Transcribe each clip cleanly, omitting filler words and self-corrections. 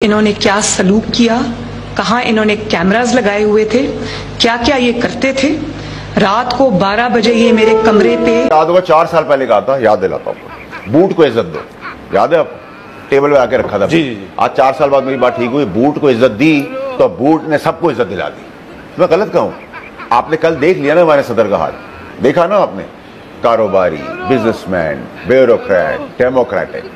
इन्होंने क्या सलूक किया, कहाँ इन्होंने कैमरास लगाए हुए थे, क्या क्या ये करते थे। रात को 12 बजे ये मेरे कमरे पे, याद होगा 4 साल पहले कहा था, याद दिलाता हूँ, बूट को इज्जत दो। याद है आपको? टेबल पे आके रखा था। जी। आज 4 साल बाद मेरी बात ठीक हुई, बूट को इज्जत दी तो बूट ने सबको इज्जत दिला दी। मैं गलत कहूँ? आपने कल देख लिया ना हमारे सदर का हाल, देखा ना आपने? कारोबारी, businessman, bureaucrat, democratic,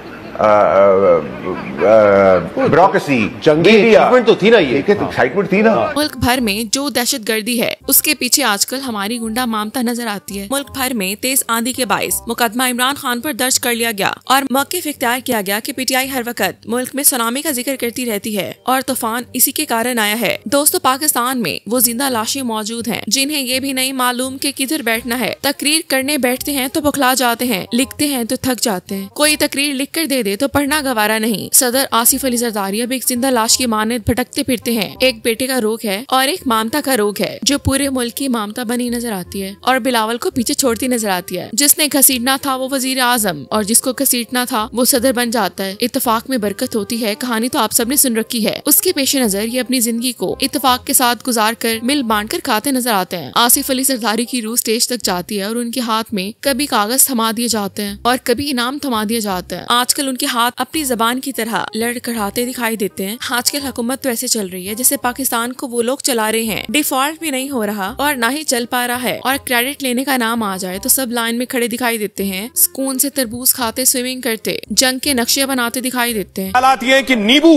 bureaucracy, excitement तो थी ना, ये एक्साइटमेंट थी ना। मुल्क भर में जो दहशतगर्दी है उसके पीछे आजकल हमारी गुंडा ममता नजर आती है। मुल्क भर में तेज आंधी के बाइस मुकदमा इमरान खान पर दर्ज कर लिया गया और मौक़िफ़ इख्तियार किया गया कि पीटीआई हर वक्त मुल्क में सुनामी का जिक्र करती रहती है और तूफान इसी के कारण आया है। दोस्तों, पाकिस्तान में वो जिंदा लाशें मौजूद हैं जिन्हें ये भी नहीं मालूम कि किधर बैठना है। तकरीर करने बैठते हैं तो बौखला जाते हैं, लिखते हैं तो थक जाते हैं। कोई तकरीर लिख कर दे तो पढ़ना गवारा नहीं। सदर आसिफ अली जरदारी अब एक जिंदा लाश की मानद भटकते फिरते हैं। एक बेटे का रोग है और एक ममता का रोग है जो पूरे मुल्क की ममता बनी नजर आती है और बिलावल को पीछे छोड़ती नजर आती है। जिसने घसीटना था वो वजीर आजम और जिसको घसीटना था वो सदर बन जाता है। इत्तेफाक में बरकत होती है, कहानी तो आप सबने सुन रखी है। उसके पेश नजर ये अपनी जिंदगी को इत्तेफाक के साथ गुजार कर मिल बांट कर खाते नजर आते हैं। आसिफ अली जरदारी की रूह स्टेज तक जाती है और उनके हाथ में कभी कागज थमा दिए जाते हैं और कभी इनाम थमा दिया जाता है। आजकल उनके हाथ अपनी जबान की तरह लड़खड़ाते दिखाई देते हैं। आजकल हुकूमत तो ऐसे चल रही है जैसे पाकिस्तान को वो लोग चला रहे हैं। डिफॉल्ट भी नहीं हो रहा और ना ही चल पा रहा है और क्रेडिट लेने का नाम आ जाए तो सब लाइन में खड़े दिखाई देते हैं। सुकून से तरबूज खाते, स्विमिंग करते, जंग के नक्शे बनाते दिखाई देते हैं। हालात ये है कि नींबू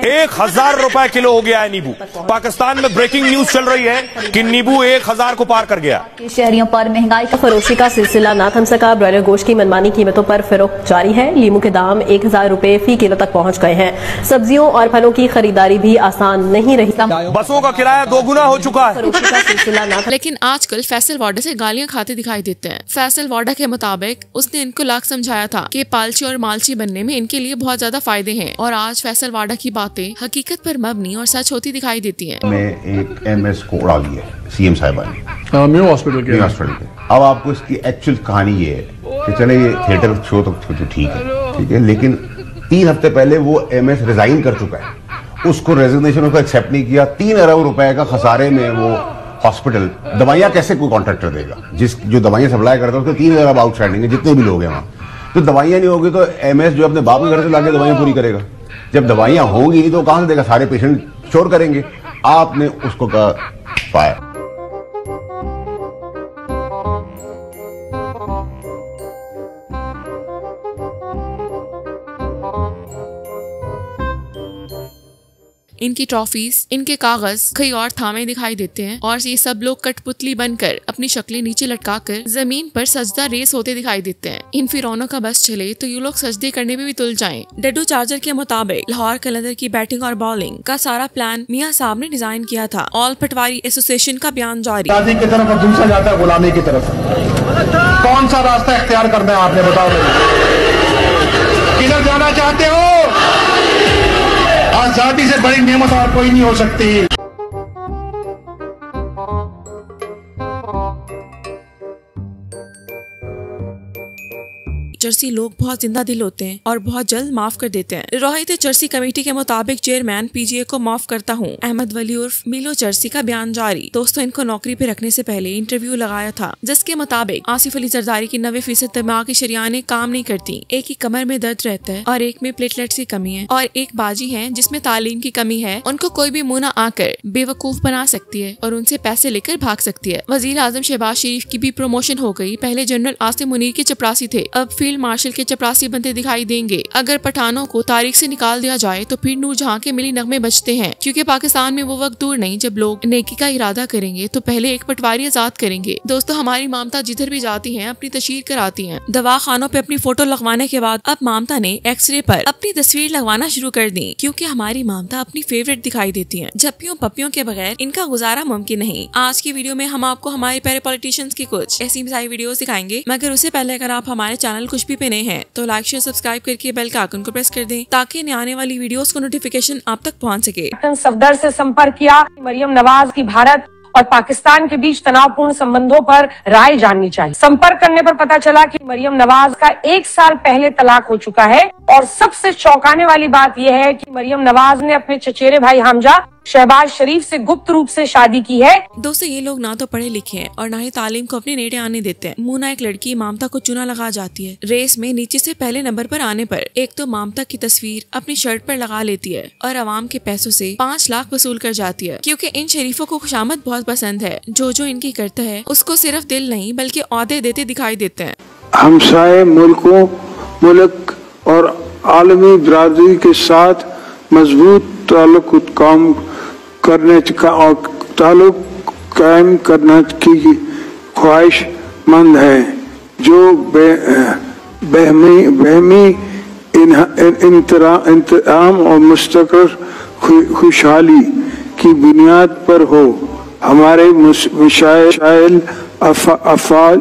1000 रुपए किलो हो गया है। नींबू पाकिस्तान में ब्रेकिंग न्यूज चल रही है कि नींबू 1000 को पार कर गया। शहरियों पर महंगाई का फरोशी का सिलसिला ना थम सका। ब्रॉयलर गोश्त की मनमानी कीमतों पर फरोख्त जारी है। लीमू के दाम 1000 रुपए फी किलो तक पहुंच गए हैं। सब्जियों और फलों की खरीदारी भी आसान नहीं रही। बसों का किराया 2 गुना हो चुका है। लेकिन आजकल फैसल वाडा से गालियां खाते दिखाई देते हैं। फैसल वाडा के मुताबिक उसने इनको लाख समझाया था कि पालची और मालची बनने में इनके लिए बहुत ज्यादा फायदे हैं और आज फैसल वाडा की बातें हकीकत पर मबनी और सच होती दिखाई देती हैं। एक MS को उड़ा दिया सीएम साहिबा ने म्यू हॉस्पिटल के। अब आपको इसकी एक्चुअल कहानी ये है कि चले ये थिएटर शो तो ठीक है, लेकिन 3 हफ्ते पहले वो MS रिजाइन कर चुका है। उसको रेजिग्नेशन उसको एक्सेप्ट नहीं किया। 3 अरब रुपए का खसारे में वो हॉस्पिटल, दवाइयां कैसे कोई कॉन्ट्रैक्टर देगा? जो दवाइयां सप्लाई करता है उसको 3 अरब आउटस्टैंडिंग है, जितने भी लोग हैं वहां। तो दवाइयां नहीं होगी तो MS जो अपने बाप के घर से लाके दवाइयां पूरी करेगा? जब दवाइयां होंगी नहीं तो कहां से देगा? सारे पेशेंट शोर करेंगे। आपने उसको कहा फायर। इनकी ट्रॉफीज, इनके कागज कई और थामे दिखाई देते हैं और ये सब लोग कठपुतली बनकर अपनी शक्लें नीचे लटकाकर जमीन पर सजदा रेस होते दिखाई देते हैं। इन फिरौनों का बस चले तो ये लोग सजदे करने में भी तुल जाएं। डड्डू चार्जर के मुताबिक लाहौर कलंदर की बैटिंग और बॉलिंग का सारा प्लान मियां साहब ने डिजाइन किया था। ऑल पटवारी एसोसिएशन का बयान जारी। की तरफ और दूसरा जाता है गुलामी की तरफ। कौन सा रास्ता इख्तियार करना है आपने, बताओ। किधर जाना चाहते हो? आजादी से बड़ी नेमत और कोई नहीं हो सकती। चर्सी लोग बहुत जिंदा दिल होते हैं और बहुत जल्द माफ कर देते हैं। रोहित चर्सी कमेटी के मुताबिक चेयरमैन PGA को माफ करता हूँ। अहमद वली उर्फ मिलो चर्सी का बयान जारी। दोस्तों, इनको नौकरी पे रखने से पहले इंटरव्यू लगाया था जिसके मुताबिक आसिफ अली जरदारी की 90% दिमाग की शरियानें काम नहीं करती। एक ही कमर में दर्द रहता है और एक में प्लेटलेट्स की कमी है और एक बाजी है जिसमें तालीम की कमी है। उनको कोई भी मुंह न आकर बेवकूफ बना सकती है और उनसे पैसे लेकर भाग सकती है। वजीर आजम शहबाज शरीफ की भी प्रमोशन हो गई। पहले जनरल आसिम मुनीर के चपरासी थे, अब फील्ड मार्शल के चपरासी बनते दिखाई देंगे। अगर पठानों को तारीख से निकाल दिया जाए तो फिर नूरजहां के मिली नगमे बचते हैं, क्योंकि पाकिस्तान में वो वक्त दूर नहीं जब लोग नेकी का इरादा करेंगे तो पहले एक पटवारी आजाद करेंगे। दोस्तों, हमारी ममता जिधर भी जाती हैं अपनी तशहीर कराती हैं। दवा खानों पे अपनी फोटो लगवाने के बाद अब ममता ने एक्सरे पर अपनी तस्वीर लगवाना शुरू कर दी, क्योंकि हमारी ममता अपनी फेवरेट दिखाई देती है। झप्पियों पप्पियों के बगैर इनका गुजारा मुमकिन नहीं। आज की वीडियो में हम आपको हमारे प्यारे पॉलिटिशियंस की कुछ ऐसी मिसाई वीडियो दिखाएंगे, मगर उससे पहले अगर आप हमारे चैनल कुछ भी पे नए हैं तो लाइक शेयर सब्सक्राइब करके बेल का आइकन को प्रेस कर दें ताकि आने वाली वीडियोस को नोटिफिकेशन आप तक पहुंच सके। सफदर से संपर्क किया। मरियम नवाज की भारत और पाकिस्तान के बीच तनावपूर्ण संबंधों पर राय जाननी चाहिए। संपर्क करने पर पता चला कि मरियम नवाज का 1 साल पहले तलाक हो चुका है और सबसे चौंकाने वाली बात यह है कि मरियम नवाज ने अपने चचेरे भाई हमजा शहबाज शरीफ से गुप्त रूप से शादी की है। दोस्तों, ये लोग ना तो पढ़े लिखे हैं और ना ही तालीम को अपने नेड़े आने देते हैं। मुन्ना एक लड़की ममता को चुना लगा जाती है। रेस में नीचे से पहले नंबर पर आने पर एक तो ममता की तस्वीर अपनी शर्ट पर लगा लेती है और अवाम के पैसों से 5 लाख वसूल कर जाती है, क्योंकि इन शरीफों को खुशामद बहुत पसंद है। जो इनकी करता है उसको सिर्फ दिल नहीं बल्कि औहदे देते दिखाई देते हैं। हमसाये मुल्क और आलमी बरादरी के साथ मजबूत ताल्लुक कायम करने की ख्वाहिशमंद है, जो बहमी इंतराम और मुस्तक़िल खुशहाली की बुनियाद पर हो। हमारे मुशाइल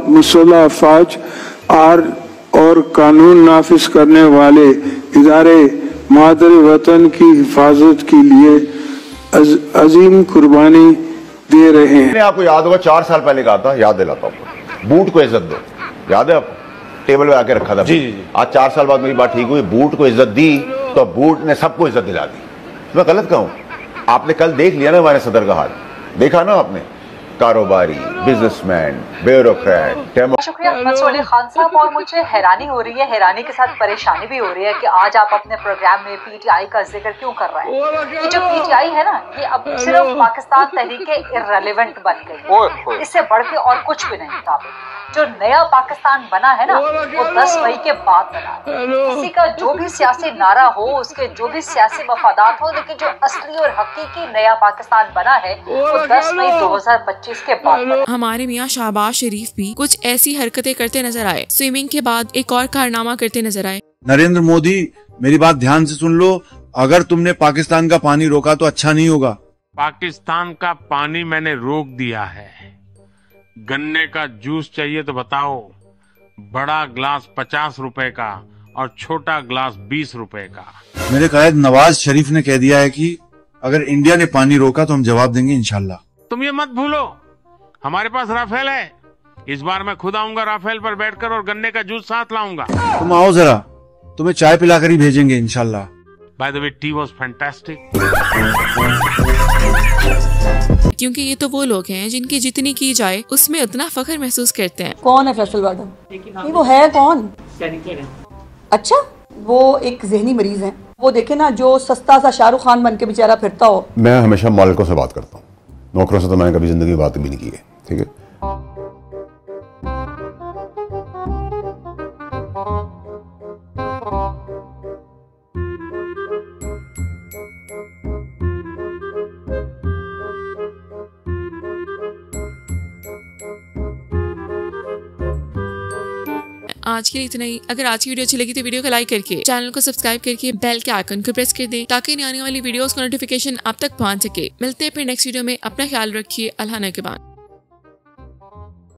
मुसल्लह अफवाज और कानून नाफिज करने वाले इदारे मादर वतन की हिफाजत के लिए अजीम कुर्बानी दे रहे हैं। आपको याद होगा 4 साल पहले कहा था, याद दिलाता हूँ, बूट को इज्जत दो। याद है आपको? टेबल पे आके रखा था। जी। आज 4 साल बाद मेरी बात ठीक हुई, बूट को इज्जत दी तो बूट ने सबको इज्जत दिला दी। मैं गलत कहूँ? आपने कल देख लिया ना हमारे सदर का हाल, देखा ना आपने? कारोबारी, बिजनेसमैन, ब्यूरोक्रेट। शुक्रिया मंसूर अली खान साहब। और मुझे हैरानी हो रही है, हैरानी के साथ परेशानी भी हो रही है कि आज आप अपने प्रोग्राम में पीटीआई का जिक्र क्यों कर रहे हैं। ये जो पीटीआई है ना, ये अब सिर्फ पाकिस्तान तहरीक इर्रेलेवेंट बन गई, इससे बढ़ के और कुछ भी नहीं था। जो नया पाकिस्तान बना है ना, वो 10 मई के बाद बना है। किसी का जो भी सियासी नारा हो, उसके जो भी सियासी मफादात हो, लेकिन जो असली और हकीकी नया पाकिस्तान बना है वो 10 मई 2025 के बाद। हमारे मियां शहबाज शरीफ भी कुछ ऐसी हरकतें करते नजर आए। स्विमिंग के बाद एक और कारनामा करते नजर आए। नरेंद्र मोदी, मेरी बात ध्यान से सुन लो, अगर तुमने पाकिस्तान का पानी रोका तो अच्छा नहीं होगा। पाकिस्तान का पानी मैंने रोक दिया है। गन्ने का जूस चाहिए तो बताओ, बड़ा ग्लास 50 रुपए का और छोटा ग्लास 20 रुपए का। मेरे कायद नवाज शरीफ ने कह दिया है कि अगर इंडिया ने पानी रोका तो हम जवाब देंगे इंशाल्लाह। तुम ये मत भूलो, हमारे पास राफेल है। इस बार मैं खुद आऊंगा राफेल पर बैठकर और गन्ने का जूस साथ लाऊंगा। तुम आओ जरा, तुम्हें चाय पिलाकर ही भेजेंगे इंशाल्लाह। By the way, tea was fantastic. क्योंकि ये तो वो लोग हैं जिनकी जितनी की जाए उसमें उतना फख्र महसूस करते हैं। कौन है फैसल वार्डन? नहीं, वो है कौन? अच्छा, वो एक जहनी मरीज है। वो देखे ना, जो सस्ता सा शाहरुख खान बन के बेचारा फिरता हो। मैं हमेशा मालिकों से बात करता हूँ, नौकरों से तो मैंने कभी जिंदगी में बात भी नहीं की है। ठीक है। आज के लिए इतना ही। अगर आज की वीडियो अच्छी लगी तो वीडियो को लाइक करके चैनल को सब्सक्राइब करके बेल के आइकन को प्रेस कर दें, ताकि आने वाली वीडियोस का नोटिफिकेशन आप तक पहुंच सके। मिलते हैं फिर नेक्स्ट वीडियो में। अपना ख्याल रखिए। अल्लाह ने के बाद।